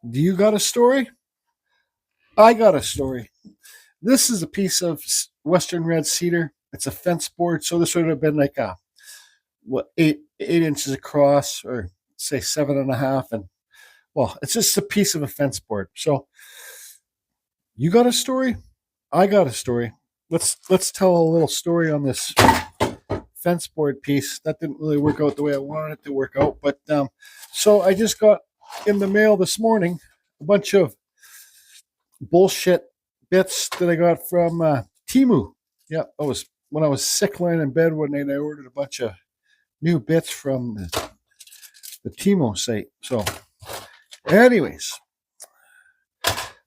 Do you got a story? I got a story. This is a piece of Western red cedar. It's a fence board, so this would have been like a what 8 inches across, or say 7.5, and well, it's just a piece of a fence board. So you got a story? I got a story. Let's tell a little story on this fence board piece. That didn't really work out the way I wanted it to work out, but so I just got in the mail this morning a bunch of bullshit bits that I got from Temu. Yeah, I was when I was sick lying in bed one night. I ordered a bunch of new bits from the Temu site. So, anyways,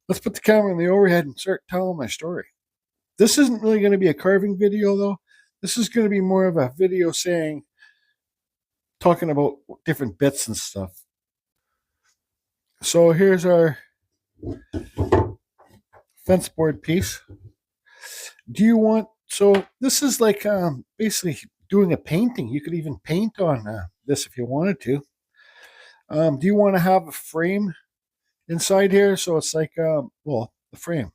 let's put the camera in the overhead and start telling my story. This isn't really going to be a carving video, though. This is going to be more of a video talking about different bits and stuff. So here's our fence board piece. Do you want, so this is like basically doing a painting. You could even paint on this if you wanted to. Do you want to have a frame inside here? So it's like, well, the frame.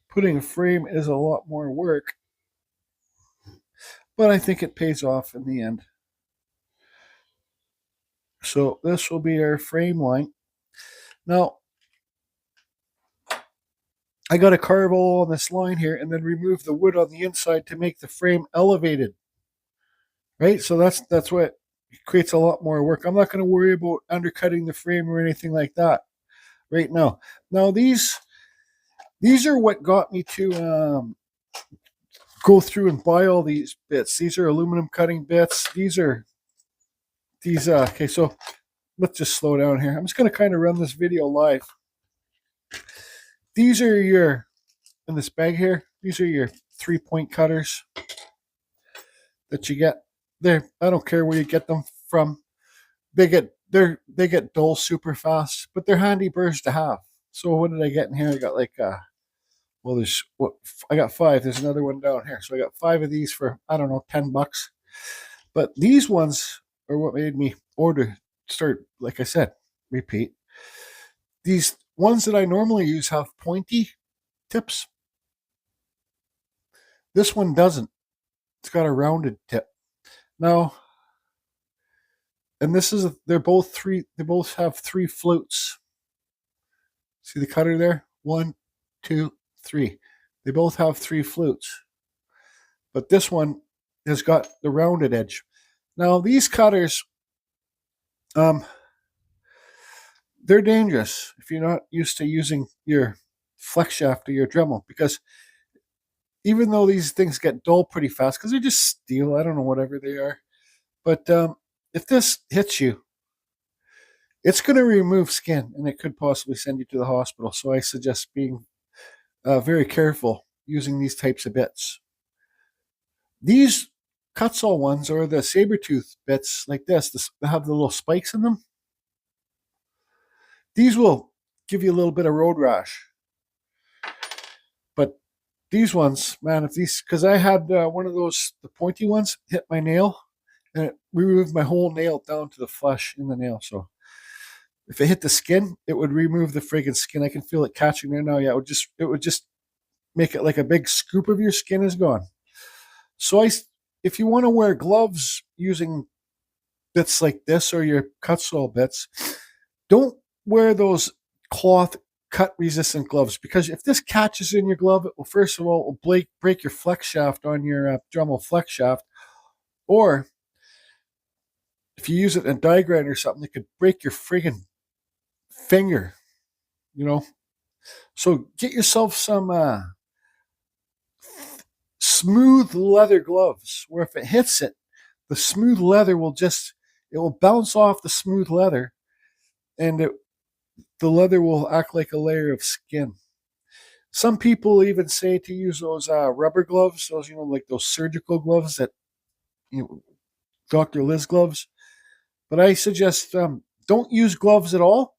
Putting a frame is a lot more work, but I think it pays off in the end. So this will be our frame line. Now, I got to carve all on this line here and then remove the wood on the inside to make the frame elevated. Right? So that's what creates a lot more work. I'm not going to worry about undercutting the frame or anything like that right now. Now these are what got me to go through and buy all these bits. These are aluminum cutting bits. Okay, so let's just slow down here. I'm just going to kind of run this video live. These are in this bag here, these are your 3-point cutters that you get there. I don't care where you get them from. They get dull super fast, but they're handy burrs to have. So what did I get in here? I got like well, I got 5. There's another one down here. So I got 5 of these for, I don't know, $10. But these ones are what made me start, like I said, repeat. These ones that I normally use have pointy tips. This one doesn't. It's got a rounded tip. Now, and they both have 3 flutes. See the cutter there? 1, 2, 3. They both have 3 flutes. But this one has got the rounded edge. Now, these cutters, they're dangerous if you're not used to using your flex shaft or your Dremel, because even though these things get dull pretty fast, because they're just steel, I don't know, whatever they are, but if this hits you, it's going to remove skin, and it could possibly send you to the hospital. So I suggest being very careful using these types of bits. These Kutzall ones, or the saber tooth bits like this, they have the little spikes in them. These will give you a little bit of road rash. But these ones, man, because I had one of those, the pointy ones, hit my nail, and it removed my whole nail down to the flesh in the nail. So if it hit the skin, it would remove the friggin' skin. I can feel it catching there now. Yeah, it would just make it like a big scoop of your skin is gone. So if you want to wear gloves using bits like this or your Kutzall bits, don't wear those cloth cut resistant gloves, because if this catches in your glove, it will, first of all, it will break your flex shaft on your Dremel flex shaft, or if you use it in a die grind or something, it could break your friggin' finger, So get yourself some smooth leather gloves, where if it hits it, the smooth leather will bounce off the smooth leather, and the leather will act like a layer of skin. Some people even say to use those rubber gloves, those, like those surgical gloves that, Dr. Liz gloves. But I suggest don't use gloves at all.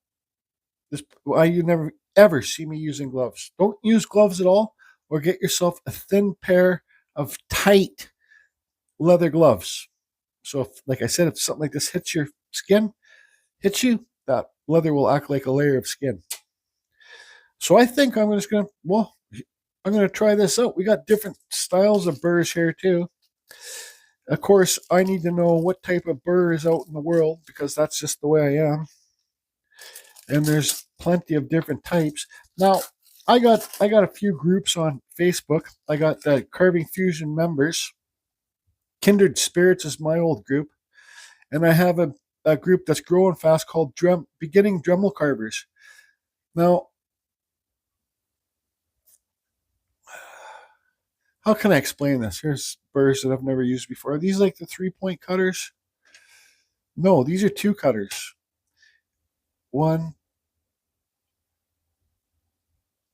You never ever see me using gloves. Don't use gloves at all, or get yourself a thin pair of tight leather gloves. So, like I said, if something like this hits your skin, that leather will act like a layer of skin. So I think I'm just going to try this out. We got different styles of burrs here too. Of course, I need to know what type of burr is out in the world because that's just the way I am. And there's plenty of different types. Now, I got a few groups on Facebook. I got the Carving Fusion members. Kindred Spirits is my old group. And I have a group that's growing fast called Beginning Dremel Carvers. Now, how can I explain this? Here's burrs that I've never used before. Are these like the 3-point cutters? No, these are 2 cutters. 1,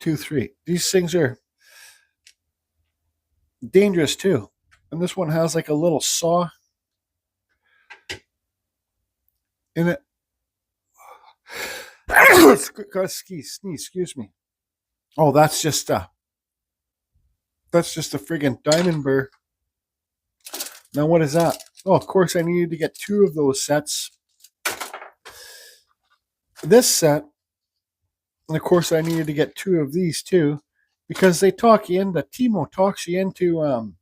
2, 3. These things are dangerous too. And this one has like a little saw in it. Sneeze, excuse me. Oh, that's just a friggin' diamond burr. Now what is that? Oh, of course I needed to get 2 of those sets. This set, and of course I needed to get 2 of these too, because they talk you into, Temu talks you into,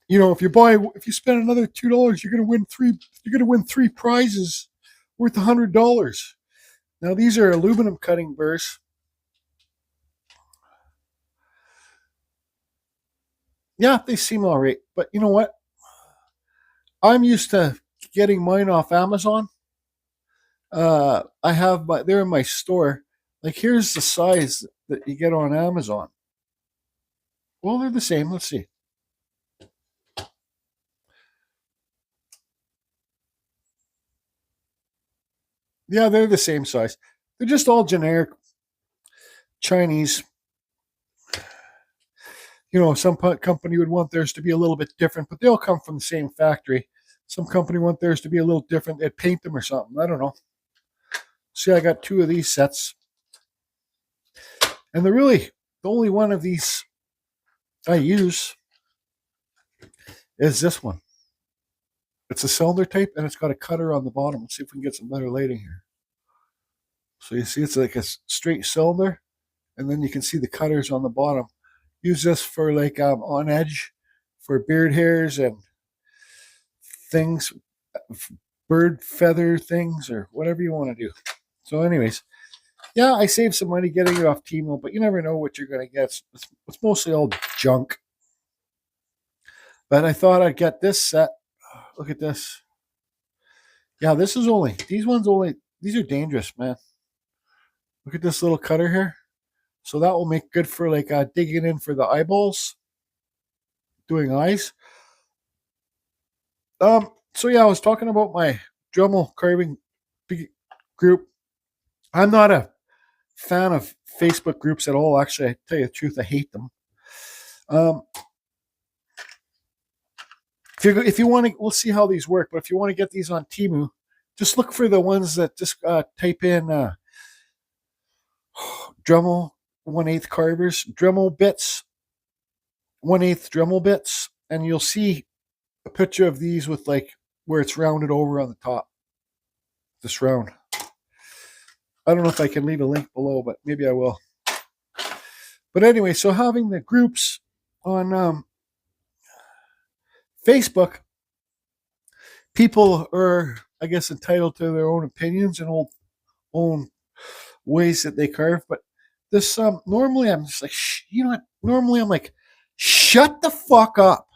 if you spend another $2, you're gonna win 3 prizes worth $100. Now these are aluminum cutting burrs. Yeah, they seem all right, but you know what? I'm used to getting mine off Amazon. They're in my store. Like here's the size that you get on Amazon. Well, they're the same. Let's see. Yeah, they're the same size. They're just all generic Chinese. Some company would want theirs to be a little bit different, but they all come from the same factory. Some company want theirs to be a little different. They'd paint them or something. I don't know. See, I got 2 of these sets. And the only one of these I use is this one. It's a cylinder type, and it's got a cutter on the bottom. Let's see if we can get some better lighting here. So you see it's like a straight cylinder, and then you can see the cutters on the bottom. Use this for like on edge for beard hairs and things, bird feather things, or whatever you want to do. So anyways, yeah, I saved some money getting it off Temu, but you never know what you're going to get. It's mostly all junk. But I thought I'd get this set. Look at this. Yeah, these are dangerous, man. Look at this little cutter here. So that will make good for like digging in for the eyeballs, doing eyes. So yeah, I was talking about my Dremel carving group. I'm not a fan of Facebook groups at all. Actually, I tell you the truth, I hate them. If you want to, we'll see how these work. But if you want to get these on Temu, just look for the ones that just type in Dremel 1/8 carvers, Dremel bits, 1/8 Dremel bits, and you'll see a picture of these with like where it's rounded over on the top. This round. I don't know if I can leave a link below, but maybe I will. But anyway, so having the groups on Facebook, people are, I guess, entitled to their own opinions and own ways that they carve. But this, normally I'm just like, normally I'm like, shut the fuck up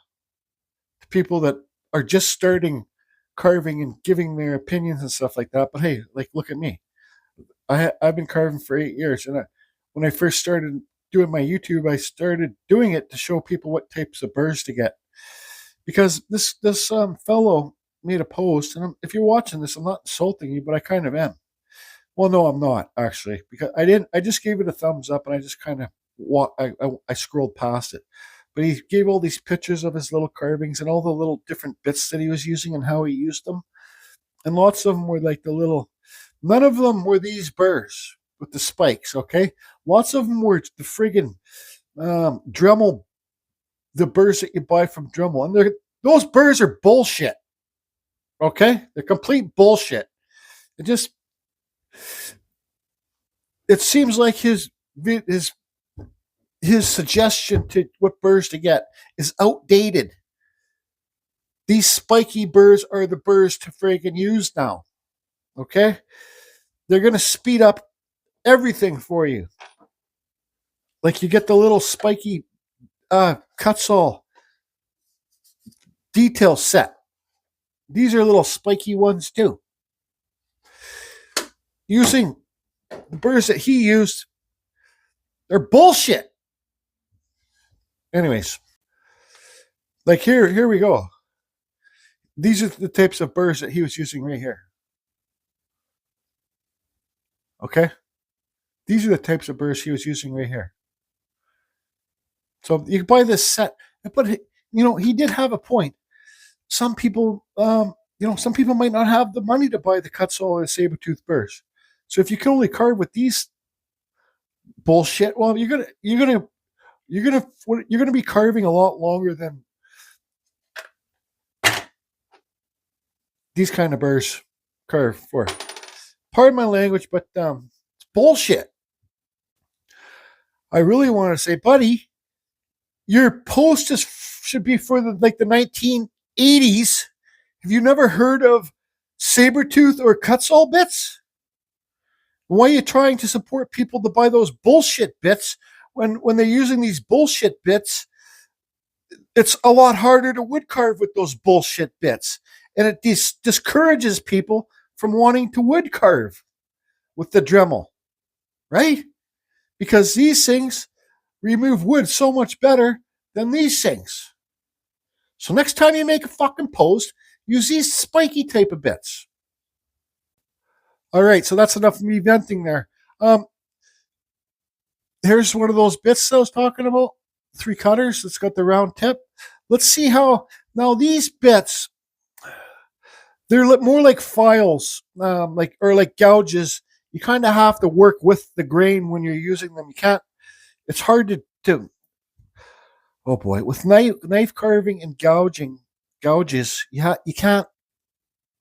to people that are just starting carving and giving their opinions and stuff like that. But hey, like, look at me. I've been carving for 8 years, and when I first started doing my YouTube, I started doing it to show people what types of burrs to get. Because this fellow made a post, and if you're watching this, I'm not insulting you, but I kind of am. Well, no, I'm not actually, because I just gave it a thumbs up, and I just kind of I scrolled past it. But he gave all these pictures of his little carvings and all the little different bits that he was using and how he used them, and lots of them were like the little. None of them were these burrs with the spikes. Okay, lots of them were the friggin' Dremel. The burrs that you buy from Dremel, and those burrs are bullshit. Okay, they're complete bullshit. It seems like his suggestion to what burrs to get is outdated. These spiky burrs are the burrs to friggin' use now. Okay? They're going to speed up everything for you. Like you get the little spiky Kutzall detail set. These are little spiky ones too. Using the burrs that he used, they're bullshit. Anyways, like here we go. These are the types of burrs that he was using right here. Okay? These are the types of burrs he was using right here. So you can buy this set. But, he did have a point. Some people, some people might not have the money to buy the Kutzall or the saber-tooth burrs. So if you can only carve with these bullshit, well, you're gonna be carving a lot longer than these kind of burrs carve for. Pardon my language, but it's bullshit. I really want to say, buddy, your post should be for the 1980s. Have you never heard of saber-tooth or Kutzall bits? Why are you trying to support people to buy those bullshit bits when they're using these bullshit bits? It's a lot harder to wood carve with those bullshit bits. And it discourages people from wanting to wood carve with the Dremel, right? Because these things remove wood so much better than these things. So next time you make a fucking post, use these spiky type of bits. All right, so that's enough of me venting there. Here's one of those bits I was talking about. 3 cutters. It's got the round tip. Let's see how, now these bits, they're more like files, or like gouges. You kind of have to work with the grain when you're using them. You can't, it's hard to oh boy, with knife carving and gouges, you can't,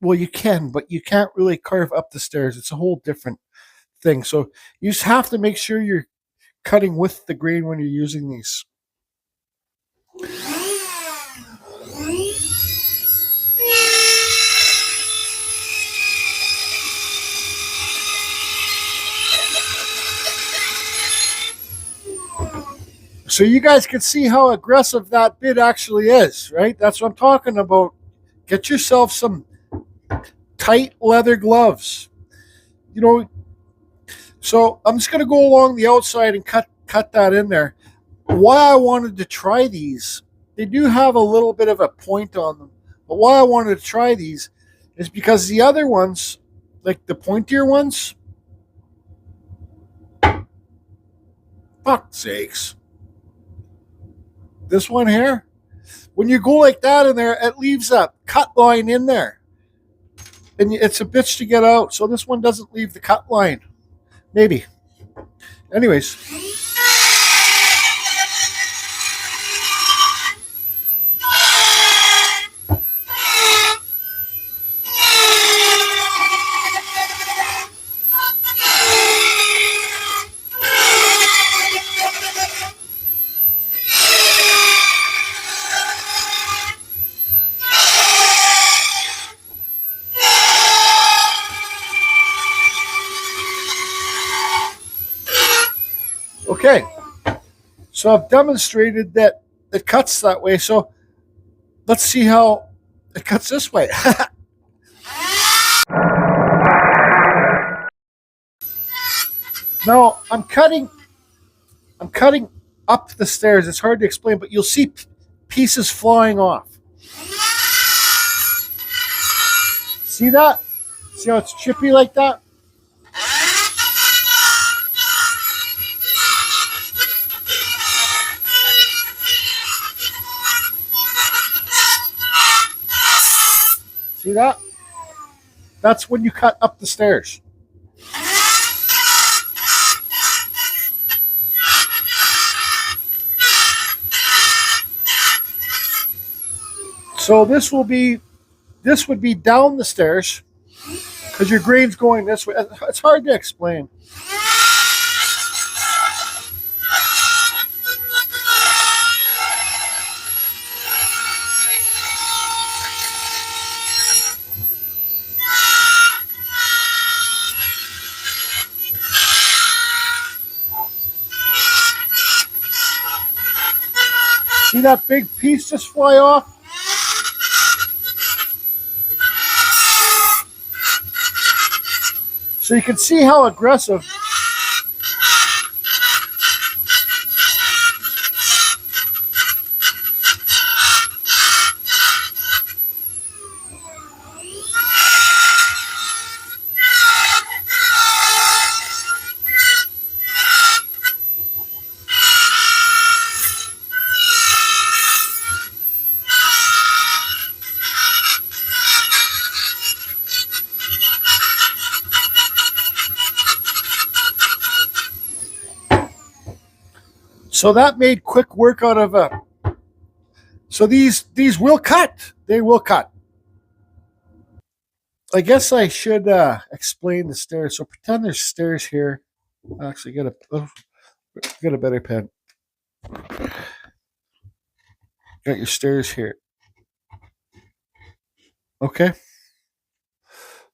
well, you can, but you can't really carve up the stairs. It's a whole different thing. So you just have to make sure you're cutting with the grain when you're using these. So you guys can see how aggressive that bit actually is, right? That's what I'm talking about. Get yourself some tight leather gloves. So I'm just going to go along the outside and cut that in there. Why I wanted to try these, they do have a little bit of a point on them. But why I wanted to try these is because the other ones, like the pointier ones, fuck sakes. This one here, when you go like that in there, it leaves a cut line in there. And it's a bitch to get out. So this one doesn't leave the cut line. Maybe. Anyways. Okay, so I've demonstrated that it cuts that way. So let's see how it cuts this way. Now I'm cutting up the stairs. It's hard to explain, but you'll see pieces flying off. See that? See how it's chippy like that? See that? That's when you cut up the stairs. So this would be down the stairs. because your grain's going this way. It's hard to explain. See that big piece just fly off? So you can see how aggressive. So that made quick work out of a. So these will cut. They will cut. I guess I should explain the stairs. So pretend there's stairs here. I'll actually get a better pen. Got your stairs here. Okay.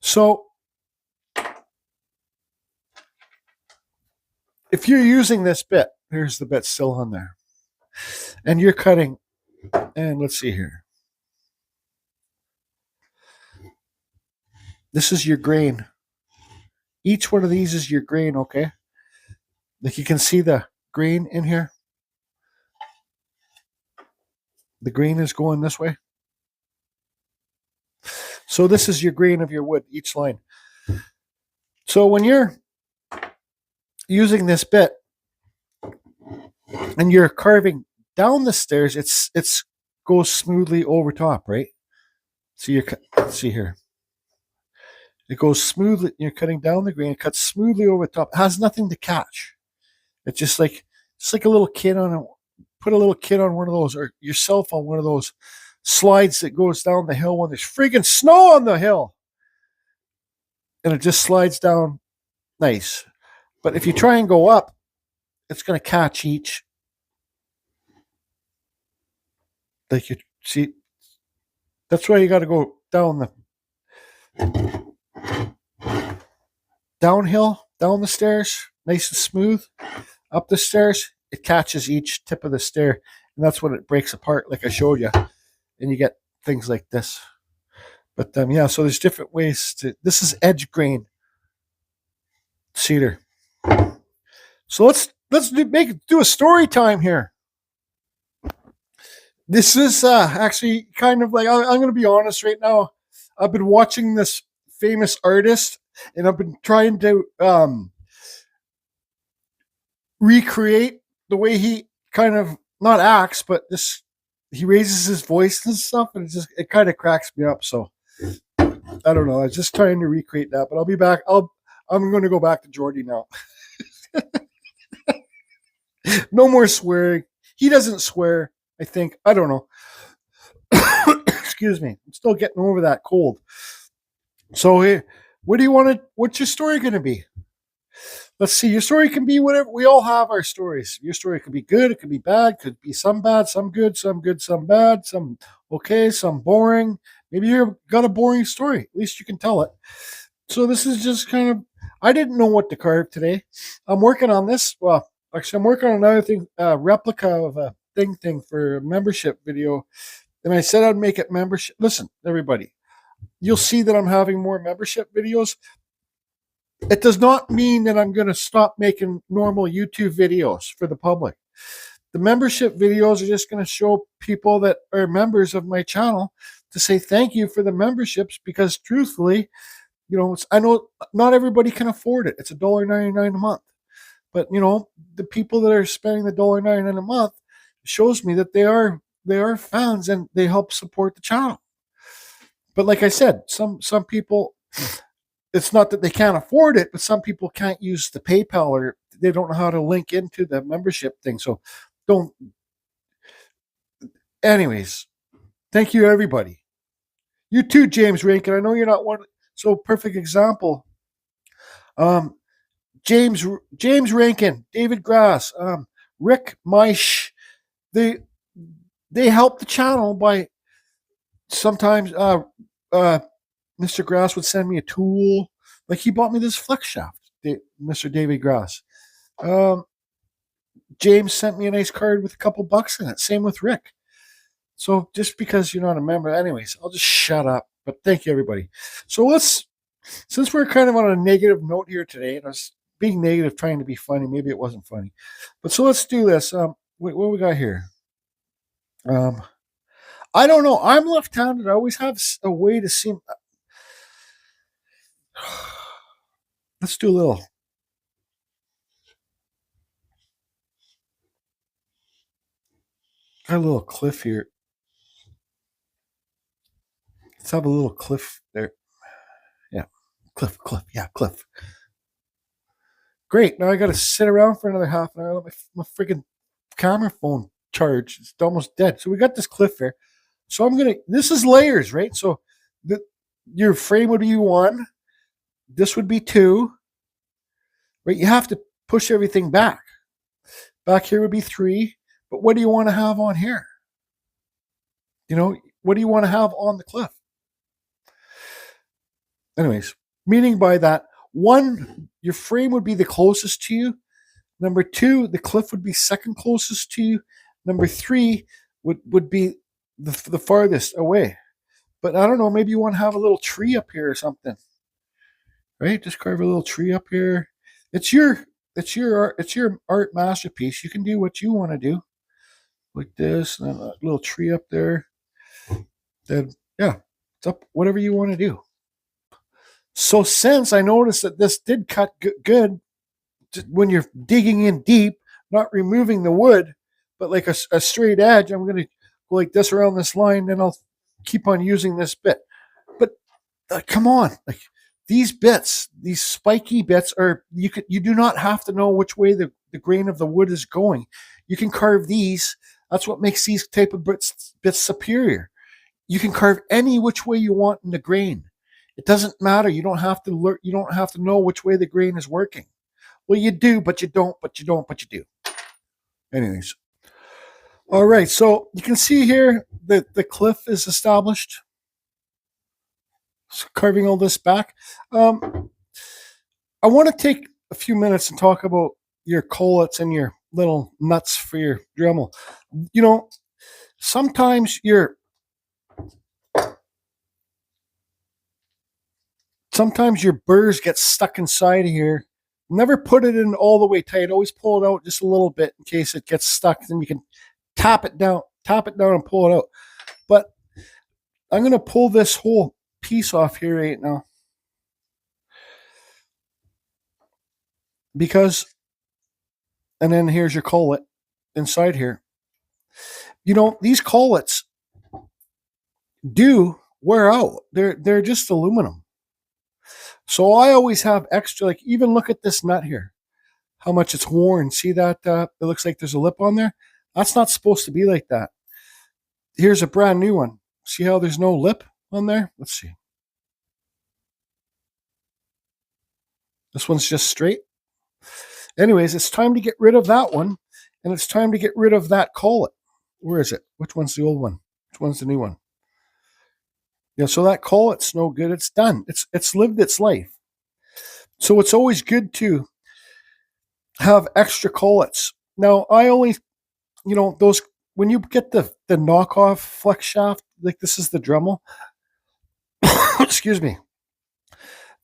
So if you're using this bit, here's the bit still on there, and you're cutting, and let's see here. This is your grain. Each one of these is your grain, okay? Like you can see the grain in here. The grain is going this way. So this is your grain of your wood, each line. So when you're using this bit and you're carving down the stairs, it's goes smoothly over top, right? So let's see here. It goes smoothly. You're cutting down the grain. It cuts smoothly over the top. It has nothing to catch. It's just like a little kid put a little kid on one of those, or yourself on one of those slides that goes down the hill when there's freaking snow on the hill, and it just slides down nice. But if you try and go up, it's going to catch each. Like you see, that's why you got to go down downhill, down the stairs, nice and smooth. Up the stairs, it catches each tip of the stair, and that's when it breaks apart, like I showed you, and you get things like this. But yeah, so there's different ways to. This is edge grain cedar. So let's do a story time here. This is actually kind of like, I'm going to be honest right now. I've been watching this famous artist, and I've been trying to recreate the way he kind of not acts, but he raises his voice and stuff, and it kind of cracks me up. So I don't know. I was just trying to recreate that, but I'll be back. I'm going to go back to Jordy now. No more swearing. He doesn't swear, I think. I don't know. Excuse me. I'm still getting over that cold. So hey, what's your story going to be? Let's see. Your story can be whatever. We all have our stories. Your story could be good. It could be bad. Could be some bad, some good, some bad, some okay, some boring. Maybe you've got a boring story. At least you can tell it. So this is just kind of, I didn't know what to carve today. I'm working on this. Well, actually, I'm working on another thing, replica of a thing for a membership video. And I said I'd make it membership. Listen, everybody, you'll see that I'm having more membership videos. It does not mean that I'm going to stop making normal YouTube videos for the public. The membership videos are just going to show people that are members of my channel to say thank you for the memberships, because truthfully, I know not everybody can afford it. It's $1.99 a month. But, the people that are spending the $1.99 a month shows me that they are fans and they help support the channel. But like I said, some people, it's not that they can't afford it, but some people can't use the PayPal, or they don't know how to link into the membership thing. So anyways, thank you everybody. You too, James Rankin. I know you're not one. So perfect example. James Rankin, David Grass, Rick Meisch, they help the channel by sometimes Mr. Grass would send me a tool. Like he bought me this flex shaft, Mr. David Grass. James sent me a nice card with a couple bucks in it. Same with Rick. So just because you're not a member, anyways, I'll just shut up. But thank you, everybody. So since we're kind of on a negative note here today, and I was being negative, trying to be funny. Maybe it wasn't funny. But so let's do this. What we got here? I don't know. I'm left-handed. I always have a way to see. Let's do a little. Got a little cliff here. Let's have a little cliff there. Yeah, cliff. Yeah, cliff. Great. Now I got to sit around for another half an hour. Let my freaking camera phone charge. It's almost dead. So we got this cliff here. So this is layers, right? So your frame would be 1. This would be 2. Right? You have to push everything back. Back here would be 3. But what do you want to have on here? What do you want to have on the cliff? Anyways, meaning by that, 1, your frame would be the closest to you. Number 2, the cliff would be second closest to you. Number 3 would be the farthest away. But I don't know, maybe you want to have a little tree up here or something. Right? Just carve a little tree up here. It's your art masterpiece. You can do what you want to do. Like this, and a little tree up there. Then yeah, it's up whatever you want to do. So since I noticed that this did cut good when you're digging in deep, not removing the wood, but like a straight edge, I'm going to go like this around this line, then I'll keep on using this bit. But come on, like these bits, these spiky bits are, you do not have to know which way the grain of the wood is going. You can carve these. That's what makes these type of bits superior. You can carve any which way you want in the grain. It doesn't matter. You don't have to You don't have to know which way the grain is working. Well, you do, but you don't, but you don't, but you do. Anyways. All right. So you can see here that the cliff is established. So carving all this back. I want to take a few minutes and talk about your collets and your little nuts for your Dremel. Sometimes your burrs get stuck inside of here. Never put it in all the way tight. Always pull it out just a little bit in case it gets stuck. Then you can tap it down and pull it out. But I'm going to pull this whole piece off here right now. And then here's your collet inside here. These collets do wear out. They're just aluminum. So I always have extra, like even look at this nut here, how much it's worn. See that? It looks like there's a lip on there. That's not supposed to be like that. Here's a brand new one. See how there's no lip on there? Let's see. This one's just straight. Anyways, it's time to get rid of that one, and it's time to get rid of that collet. Where is it? Which one's the old one? Which one's the new one? Yeah, so that collet's no good. It's done. It's lived its life. So it's always good to have extra collets. Now, I only, those, when you get the knockoff flex shaft, like this is the Dremel, excuse me,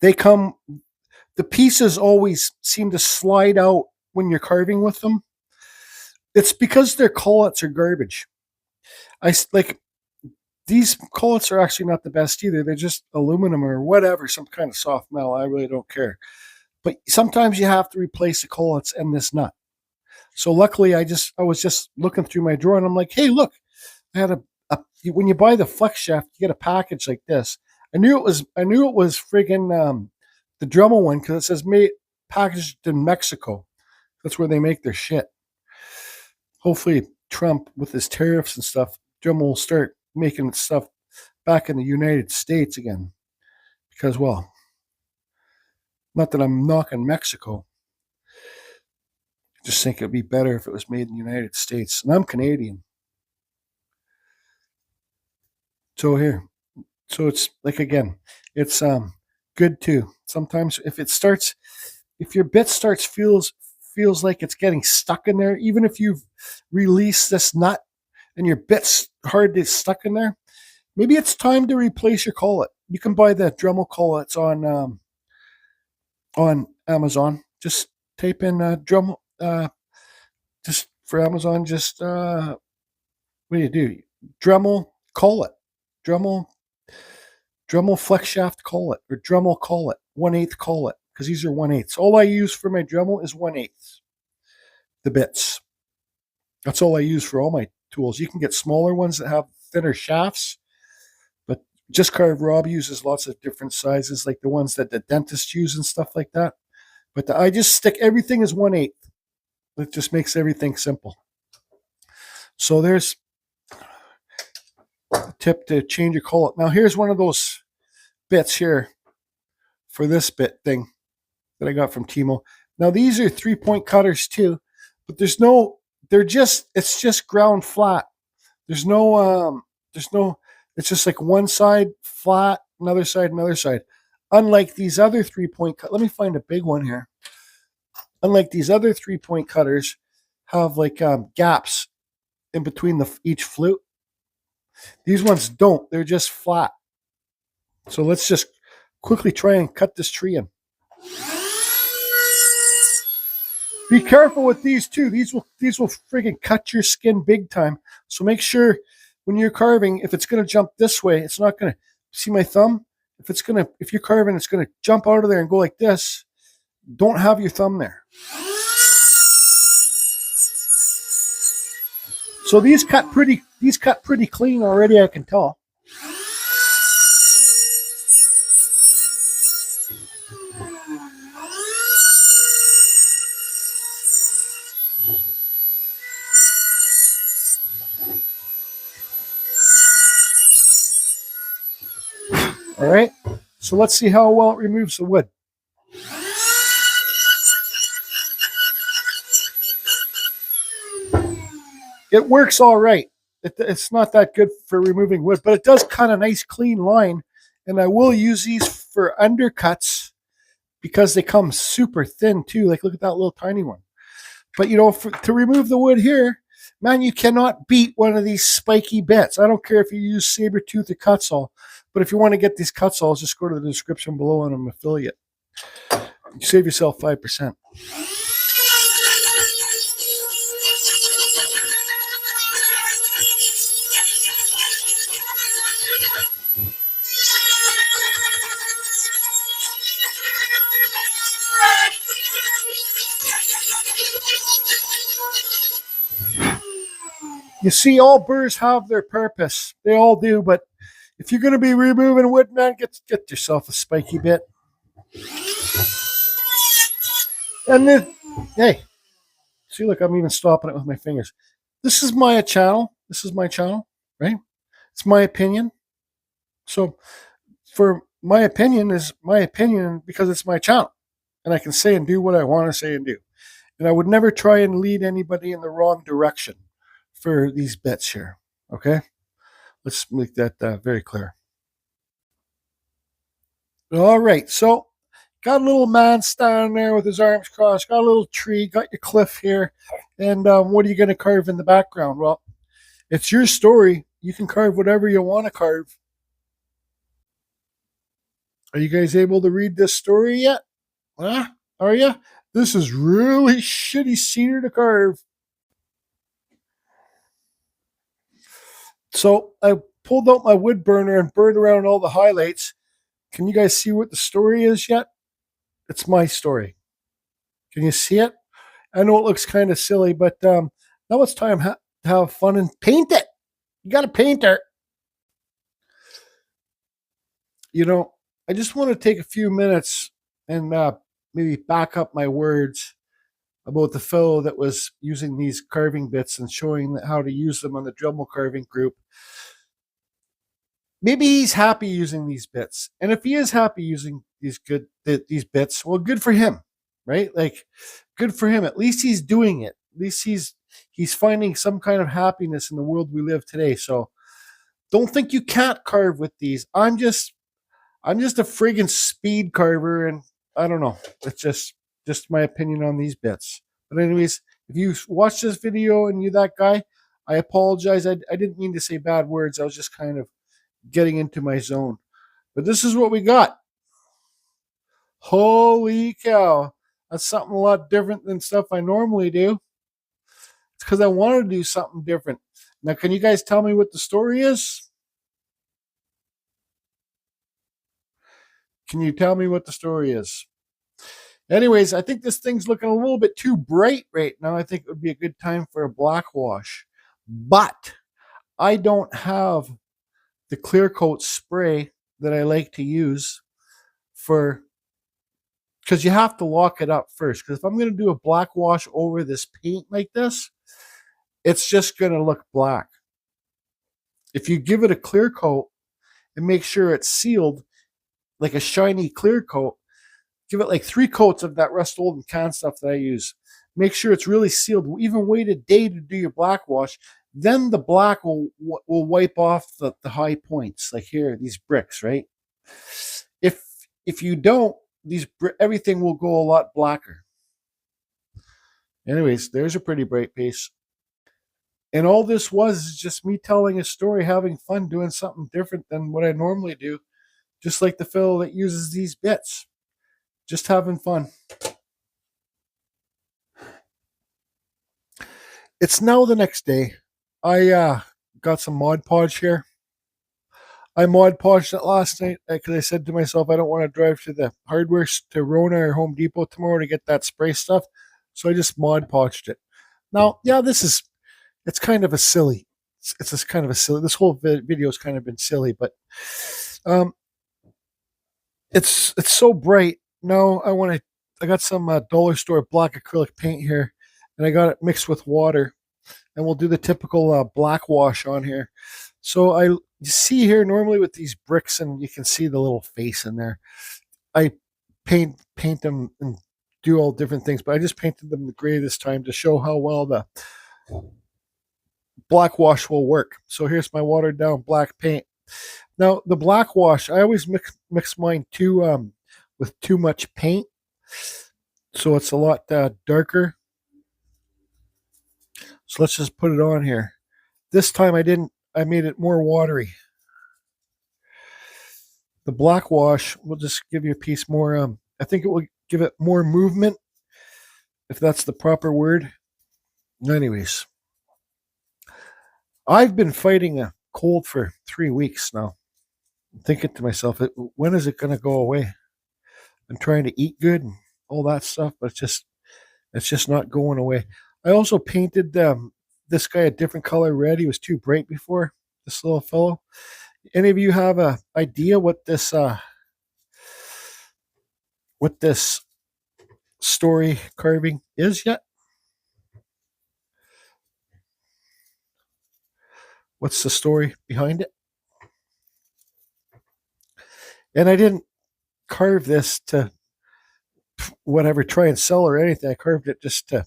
the pieces always seem to slide out when you're carving with them. It's because their collets are garbage. These collets are actually not the best either. They're just aluminum or whatever, some kind of soft metal. I really don't care. But sometimes you have to replace the collets and this nut. So luckily, I was just looking through my drawer and I'm like, hey, look, I had when you buy the flex shaft, you get a package like this. I knew it was friggin' the Dremel one because it says packaged in Mexico. That's where they make their shit. Hopefully, Trump with his tariffs and stuff, Dremel will start making stuff back in the United States again. because, well, not that I'm knocking Mexico. I just think it'd be better if it was made in the United States. And I'm Canadian. So here. So it's like, again, it's good too. Sometimes if your bit feels like it's getting stuck in there, even if you've released this nut and your bit's hardly stuck in there, maybe it's time to replace your collet. You can buy the Dremel collets on Amazon. Just type in Dremel, just for Amazon. Just what do you do? Dremel collet, Dremel flex shaft collet, or Dremel collet, 1/8 collet, because these are 1/8. All I use for my Dremel is 1/8. The bits. That's all I use for all my tools. You can get smaller ones that have thinner shafts, but Just Carve Rob uses lots of different sizes, like the ones that the dentists use and stuff like that. But I just stick everything as 1/8. It just makes everything simple. So there's a tip to change your collet. Now here's one of those bits here for this bit thing that I got from Temu. Now these are 3-point cutters too, but it's just ground flat. It's just like one side flat, another side. Unlike these other 3-point cut, let me find a big one here. Unlike these other 3-point cutters have like gaps in between each flute. These ones don't, they're just flat. So let's just quickly try and cut this tree in. Be careful with these too. These will freaking cut your skin big time. So make sure when you're carving, if it's going to jump this way, it's not going to, see my thumb? If you're carving, it's going to jump out of there and go like this. Don't have your thumb there. So these cut pretty clean already, I can tell. All right, so let's see how well it removes the wood. It works all right. It's not that good for removing wood, but it does cut a nice clean line. And I will use these for undercuts because they come super thin too. Like, look at that little tiny one. But to remove the wood here, man, you cannot beat one of these spiky bits. I don't care if you use Sabertooth or Kutzall, but if you want to get these Kutzalls, just go to the description below and I'm an affiliate. You save yourself 5%. You see, all burrs have their purpose. They all do, but if you're going to be removing wood, man, get yourself a spiky bit. And then, hey, see, look, I'm even stopping it with my fingers. This is my channel. This is my channel, right? It's my opinion. So for my opinion is my opinion because it's my channel. And I can say and do what I want to say and do. And I would never try and lead anybody in the wrong direction for these bits here. Okay? Let's make that very clear. All right. So got a little man standing there with his arms crossed. Got a little tree. Got your cliff here. And what are you going to carve in the background? Well, it's your story. You can carve whatever you want to carve. Are you guys able to read this story yet? Huh? Are you? This is really shitty cedar to carve. So I pulled out my wood burner and burned around all the highlights. Can you guys see what the story is yet? It's my story. Can you see it? I know it looks kind of silly, but now it's time to have fun and paint it. You got to paint it. I just want to take a few minutes and maybe back up my words about the fellow that was using these carving bits and showing how to use them on the Dremel carving group. maybe he's happy using these bits. And if he is happy using these bits, well, good for him, right? Like, good for him. At least he's doing it. At least he's finding some kind of happiness in the world we live today. So don't think you can't carve with these. I'm just a friggin' speed carver, and I don't know. It's just my opinion on these bits. But anyways, if you watch this video and you're that guy, I apologize. I didn't mean to say bad words. I was just kind of getting into my zone. But this is what we got. Holy cow. That's something a lot different than stuff I normally do. It's because I wanted to do something different. Now, can you guys tell me what the story is? Can you tell me what the story is? Anyways, I think this thing's looking a little bit too bright right now. I think it would be a good time for a black wash. But I don't have the clear coat spray that I like to use for, because you have to lock it up first. Because if I'm going to do a black wash over this paint like this, it's just going to look black. If you give it a clear coat and make sure it's sealed, like a shiny clear coat, give it like 3 coats of that Rust-Oleum can stuff that I use. Make sure it's really sealed. Even wait a day to do your black wash. Then the black will wipe off the high points, like here, these bricks, right? If you don't, everything will go a lot blacker. Anyways, there's a pretty bright piece. And all this was just me telling a story, having fun, doing something different than what I normally do. Just like the fellow that uses these bits. Just having fun. It's now the next day. I got some Mod Podge here. I Mod Podged it last night because I said to myself I don't want to drive to the hardware to Rona or Home Depot tomorrow to get that spray stuff. So I just Mod Podged it. Now, yeah, it's kind of a silly. It's just kind of a silly. This whole video has kind of been silly, but it's so bright. No, I got some dollar store black acrylic paint here, and I got it mixed with water, and we'll do the typical black wash on here. So you see here normally with these bricks, and you can see the little face in there. I paint them and do all different things, but I just painted them the gray this time to show how well the black wash will work. So here's my watered down black paint. Now the black wash, I always mix mine with too much paint, so it's a lot darker. So let's just put it on here. This time I made it more watery. The black wash will just give you a piece more, I think it will give it more movement, if that's the proper word. Anyways, I've been fighting a cold for 3 weeks now. I'm thinking to myself, when is it going to go away? I'm trying to eat good and all that stuff, but it's just not going away. I also painted this guy a different color red. He was too bright before, this little fellow. Any of you have an idea what this story carving is yet? What's the story behind it? And I didn't carve this to whatever, try and sell or anything. I carved it just to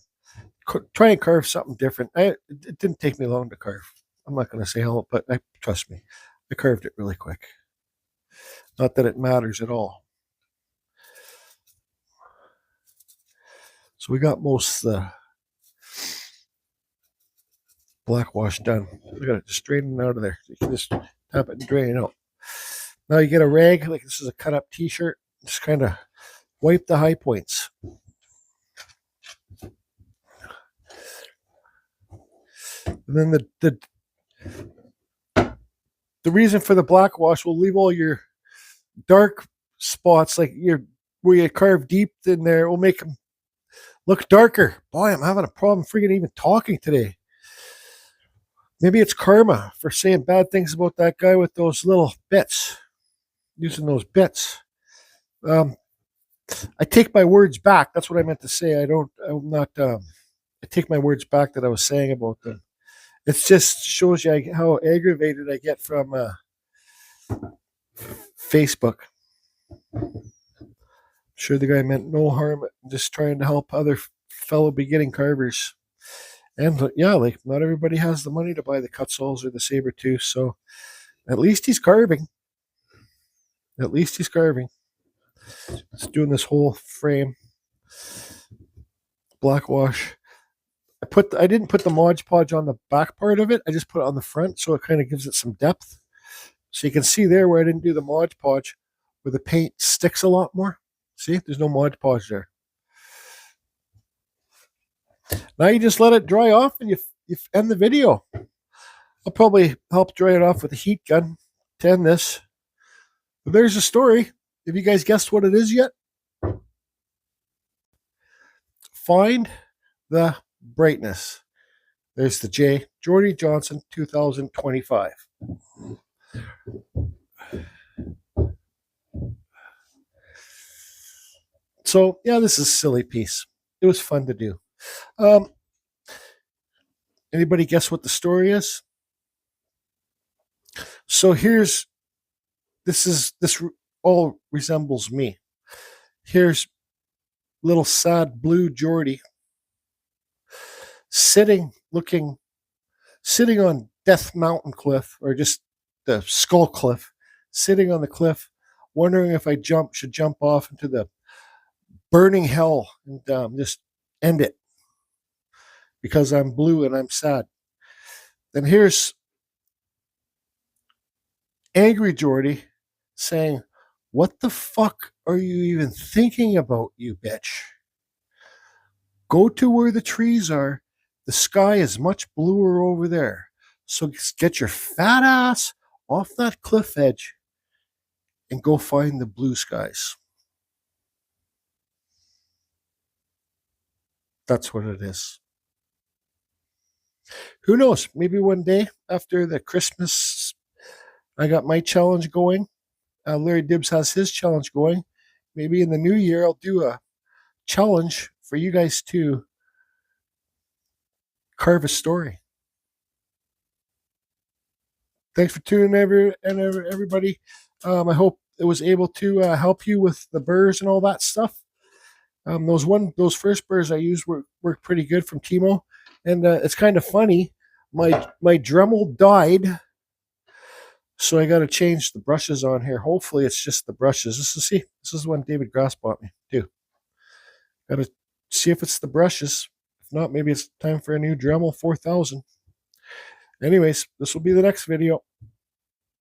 try and carve something different. It didn't take me long to carve. I'm not going to say how, but trust me, I carved it really quick. Not that it matters at all. So we got most of the black wash done. We got it just straightened out of there. You can just tap it and drain it out. Now you get a rag, like this is a cut up t-shirt. Just kind of wipe the high points. And then the reason for the black wash will leave all your dark spots, like where you carve deep in there, it will make them look darker. Boy, I'm having a problem freaking even talking today. Maybe it's karma for saying bad things about that guy with those little bits, using those bits. I take my words back. That's what I meant to say. I take my words back that I was saying about them. It just shows you how aggravated I get from Facebook. Sure, the guy meant no harm, just trying to help other fellow beginning carvers. And yeah, like not everybody has the money to buy the Kutzalls or the saber tooth, so at least he's carving. At least he's carving. He's doing this whole frame. Black wash. I didn't put the Mod Podge on the back part of it. I just put it on the front, so it kind of gives it some depth. So you can see there where I didn't do the Mod Podge, where the paint sticks a lot more. See, there's no Mod Podge there. Now you just let it dry off and you end the video. I'll probably help dry it off with a heat gun to end this. But there's a story. Have you guys guessed what it is yet? Find the brightness. There's the J. Jordy Johnson, 2025. So, yeah, this is a silly piece. It was fun to do. Anybody guess what the story is? So this all resembles me. Here's little sad blue Geordie sitting on Death Mountain Cliff, or just the Skull Cliff, sitting on the cliff, wondering if I should jump off into the burning hell and just end it because I'm blue and I'm sad. Then here's angry Geordie saying, "What the fuck are you even thinking about, you bitch? Go to where the trees are. The sky is much bluer over there. So get your fat ass off that cliff edge and go find the blue skies." That's what it is. Who knows? Maybe one day after the Christmas, I got my challenge going. Larry Dibbs has his challenge going. Maybe in the new year, I'll do a challenge for you guys to carve a story. Thanks for tuning in, everybody. I hope it was able to help you with the burrs and all that stuff. Those first burrs I used worked pretty good from Temu, and it's kind of funny. My Dremel died, so I got to change the brushes on here. Hopefully, it's just the brushes. This is one David Grass bought me too. Got to see if it's the brushes. If not, maybe it's time for a new Dremel 4000. Anyways, this will be the next video.